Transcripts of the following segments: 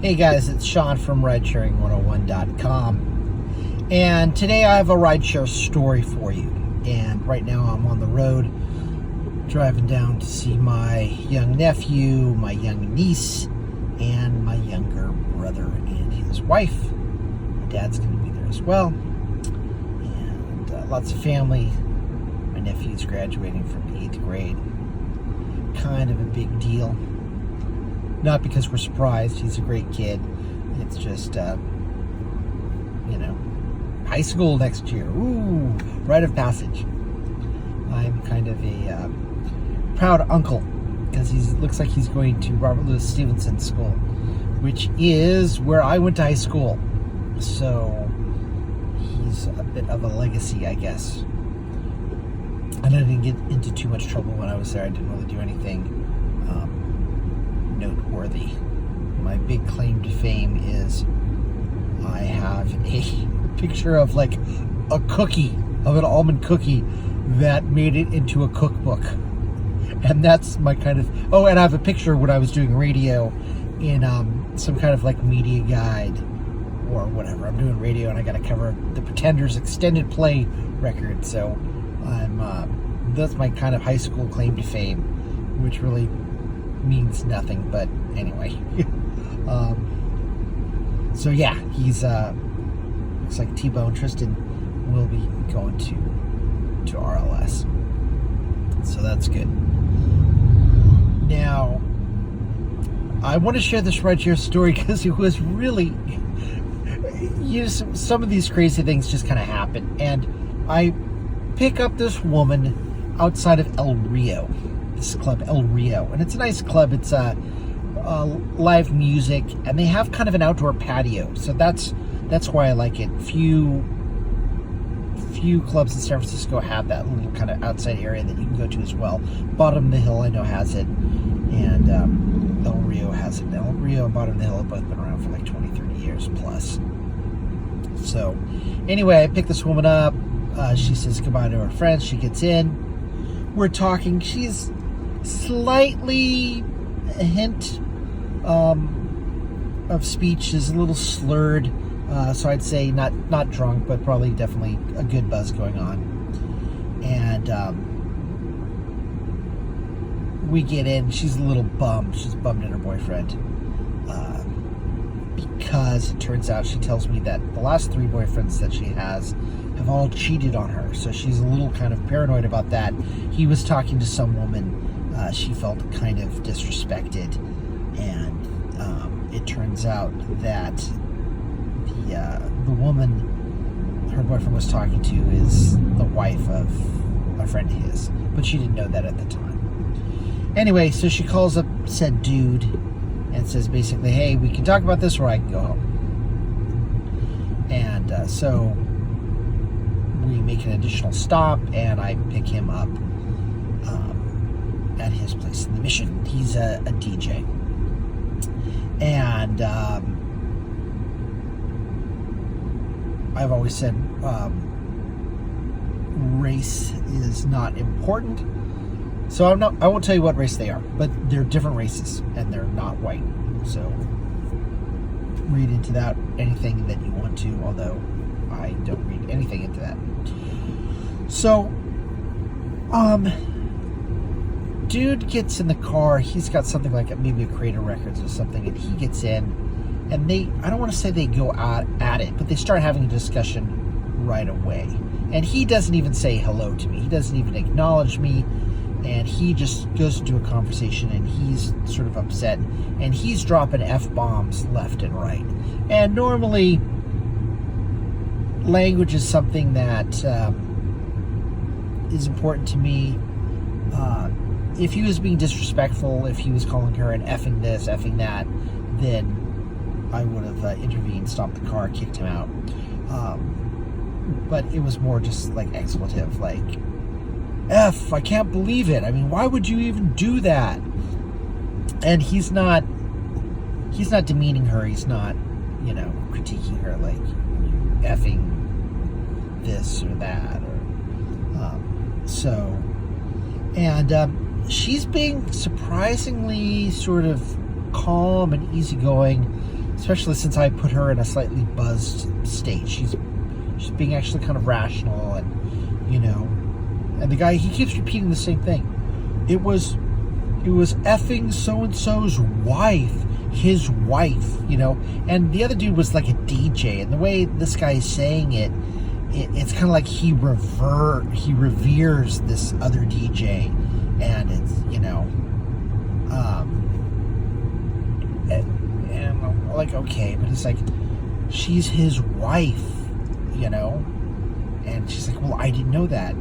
Hey guys, it's Sean from Ridesharing101.com, and today I have a rideshare story for you. And right now I'm on the road driving down to see my young nephew, my young niece, and my younger brother and his wife. My dad's going to be there as well, and lots of family. My nephew's graduating from the 8th grade. Kind of a big deal. Not because we're surprised, he's a great kid. It's just, high school next year. Ooh, rite of passage. I'm kind of a proud uncle because he looks like he's going to Robert Louis Stevenson School, which is where I went to high school. So he's a bit of a legacy, I guess. And I didn't get into too much trouble when I was there. I didn't really do anything noteworthy. My big claim to fame is I have a picture of like a cookie, of an almond cookie that made it into a cookbook. And that's my kind of, and I have a picture when I was doing radio in some kind of like media guide or whatever. I'm doing radio and I got to cover the Pretenders extended play record. So that's my kind of high school claim to fame, which really means nothing, but anyway. So yeah, he's looks like T-Bone Tristan will be going to RLS, so that's good. Now I want to share this rideshare story because it was really, some of these crazy things just kind of happen, and I pick up this woman outside of El Rio. This club, El Rio, and it's a nice club. It's live music, and they have kind of an outdoor patio, so that's why I like it. Few clubs in San Francisco have that little kind of outside area that you can go to as well. Bottom of the Hill, I know, has it, and El Rio has it. El Rio and Bottom of the Hill have both been around for like 20-30 years plus. So anyway, I pick this woman up. She says goodbye to her friends. She gets in. We're talking. She's slightly, a hint of speech is a little slurred, so I'd say not drunk, but probably definitely a good buzz going on. And we get in. She's a little bummed. She's bummed at her boyfriend because it turns out, she tells me that the last 3 boyfriends that she has have all cheated on her, so she's a little kind of paranoid about that. He was talking to some woman. She felt kind of disrespected, and it turns out that the woman her boyfriend was talking to is the wife of a friend of his, but she didn't know that at the time. Anyway, so she calls up said dude and says basically, hey, we can talk about this or I can go home. And so we make an additional stop, and I pick him up at his place in the Mission. He's a DJ, and I've always said race is not important, so I won't tell you what race they are, but they're different races and they're not white. So read into that anything that you want to, although I don't read anything into that. So, dude gets in the car. He's got something like maybe a Creator Records or something, and he gets in, and I don't want to say they go out at it, but they start having a discussion right away. And he doesn't even say hello to me. He doesn't even acknowledge me, and he just goes into a conversation, and he's sort of upset, and he's dropping F-bombs left and right. And normally, language is something that is important to me. If he was being disrespectful, if he was calling her an effing this, effing that, then I would have intervened, stopped the car, kicked him out. But it was more just like expletive, like, F, I can't believe it. I mean, why would you even do that? And he's not demeaning her. He's not, critiquing her like effing this or that, or she's being surprisingly sort of calm and easygoing. especially since I put her in a slightly buzzed state. She's being actually kind of rational, and and the guy, he keeps repeating the same thing. It was effing so-and-so's wife, his wife, and the other dude was like a DJ, and the way this guy is saying it's kind of like he reveres this other DJ, and it's and I'm like, okay, but it's like, she's his wife, and she's like, well, I didn't know that.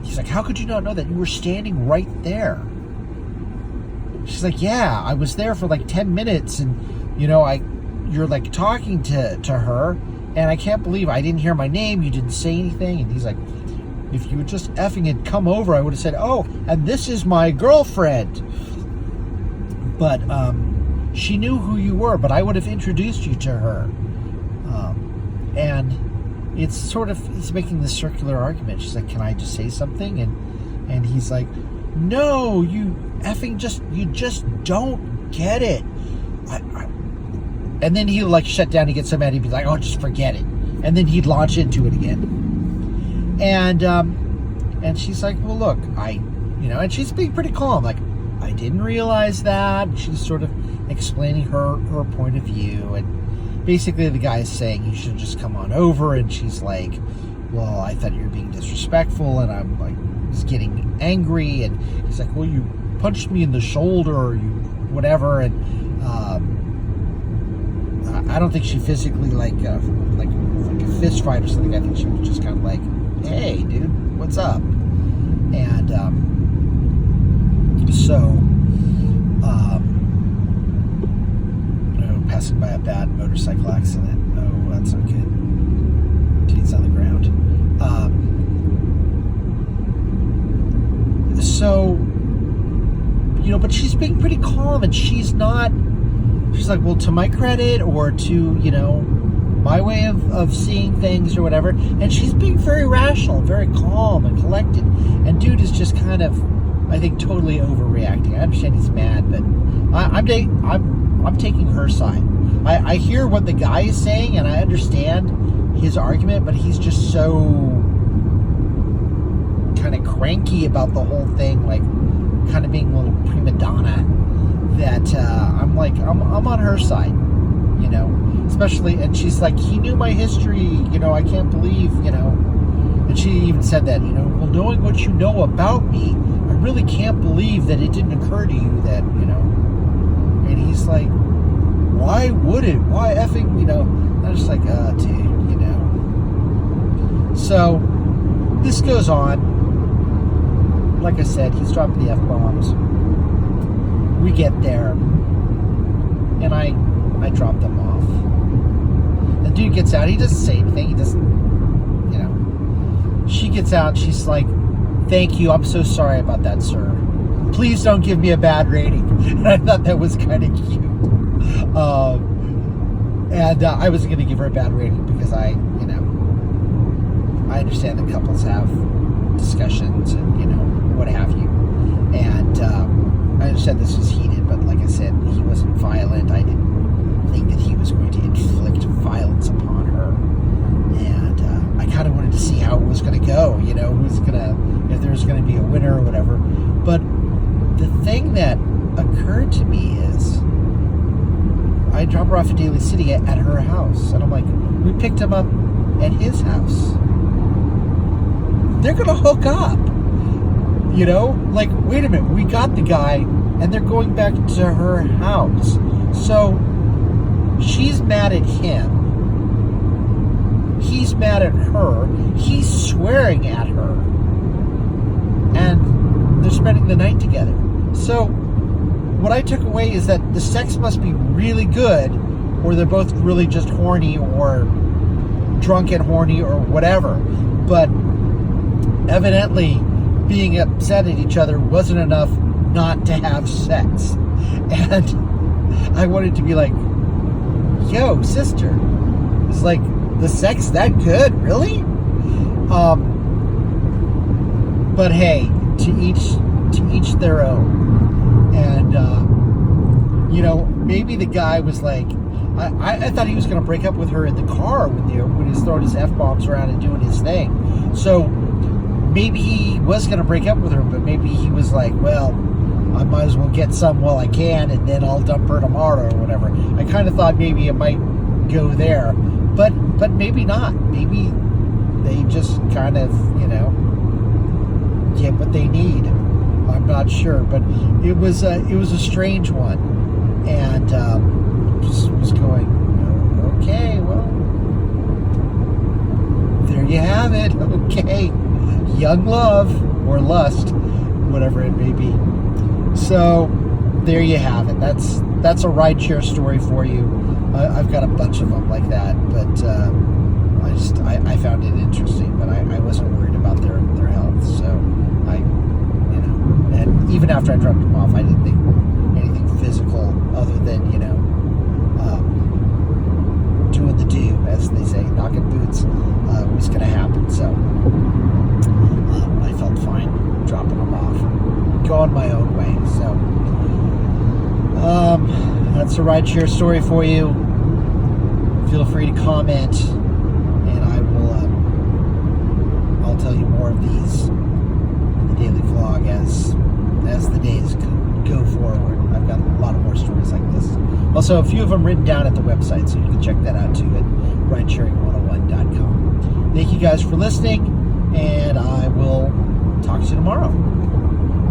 He's like, how could you not know that? You were standing right there. She's like, yeah, I was there for like 10 minutes, and you're like talking to her, and I can't believe I didn't hear my name. You didn't say anything. And he's like, if you would just effing had come over, I would have said, oh, and this is my girlfriend. But she knew who you were, but I would have introduced you to her. And he's making this circular argument. She's like, can I just say something? And he's like, no, you effing you just don't get it. And then he'd like shut down. He gets so mad, he'd be like, oh, just forget it. And then he'd launch into it again. And she's like, well, look, and she's being pretty calm. Like, I didn't realize that. She's sort of explaining her point of view. And basically the guy is saying, you should just come on over. And she's like, well, I thought you were being disrespectful. And I'm like, he's getting angry. And he's like, well, you punched me in the shoulder, or you whatever. And I don't think she physically like a fist fight or something. I think she was just kind of like, hey, dude, what's up? And passing by a bad motorcycle accident. Oh, that's not good. Dude's on the ground. But she's being pretty calm, and she's like, well, to my credit, or to, my way of seeing things or whatever. And she's being very rational, very calm and collected. And dude is just kind of, I think, totally overreacting. I understand he's mad, but I'm taking her side. I hear what the guy is saying, and I understand his argument, but he's just so kind of cranky about the whole thing, like kind of being a little prima donna, that I'm like, I'm on her side, especially, and she's like, he knew my history, I can't believe, and she even said that, well, knowing what you know about me, I really can't believe that it didn't occur to you that, and he's like, why would it? Why effing, I'm just like, dude, So, this goes on. Like I said, he's dropping the F-bombs. We get there, and I drop them off. The dude gets out. He doesn't say anything. He doesn't, She gets out. She's like, thank you. I'm so sorry about that, sir. Please don't give me a bad rating. And I thought that was kind of cute. I wasn't going to give her a bad rating because I understand that couples have discussions and, what have you. And I understand this was heated, but like I said, he wasn't violent. I didn't think that he was going to inflict violence upon her. And I kind of wanted to see how it was going to go, if there was going to be a winner or whatever. But the thing that occurred to me is, I drop her off in Daly City at her house. And I'm like, we picked him up at his house. They're going to hook up. Like, wait a minute, we got the guy, and they're going back to her house. So, she's mad at him. He's mad at her. He's swearing at her. And they're spending the night together. So, what I took away is that the sex must be really good, or they're both really just horny, or drunk and horny, or whatever. But evidently, being upset at each other wasn't enough not to have sex. And I wanted to be like, yo, sister, it's like, the sex that good? Really? But hey, to each their own. And maybe the guy was like, I thought he was going to break up with her in the car when he was throwing his F-bombs around and doing his thing. So maybe he was going to break up with her, but maybe he was like, well, I might as well get some while I can, and then I'll dump her tomorrow or whatever. I kind of thought maybe it might go there, but maybe not. Maybe they just kind of, get what they need. I'm not sure, but it was a strange one, and just was going, okay, well, there you have it. Okay, young love or lust, whatever it may be. So there you have it. That's a rideshare story for you. I've got a bunch of them like that, but I found it interesting, but I wasn't worried about their health. So and even after I dropped them off, I didn't think anything physical other than doing the do, as they say, knocking boots, was going to happen. So I felt fine dropping them off, going my own way. So that's a rideshare story for you. Feel free to comment, and I'll tell you more of these in the daily vlog as the days go forward. I've got a lot of more stories like this. Also, a few of them written down at the website, so you can check that out too at Ridesharing101.com. Thank you guys for listening, and I will talk to you tomorrow.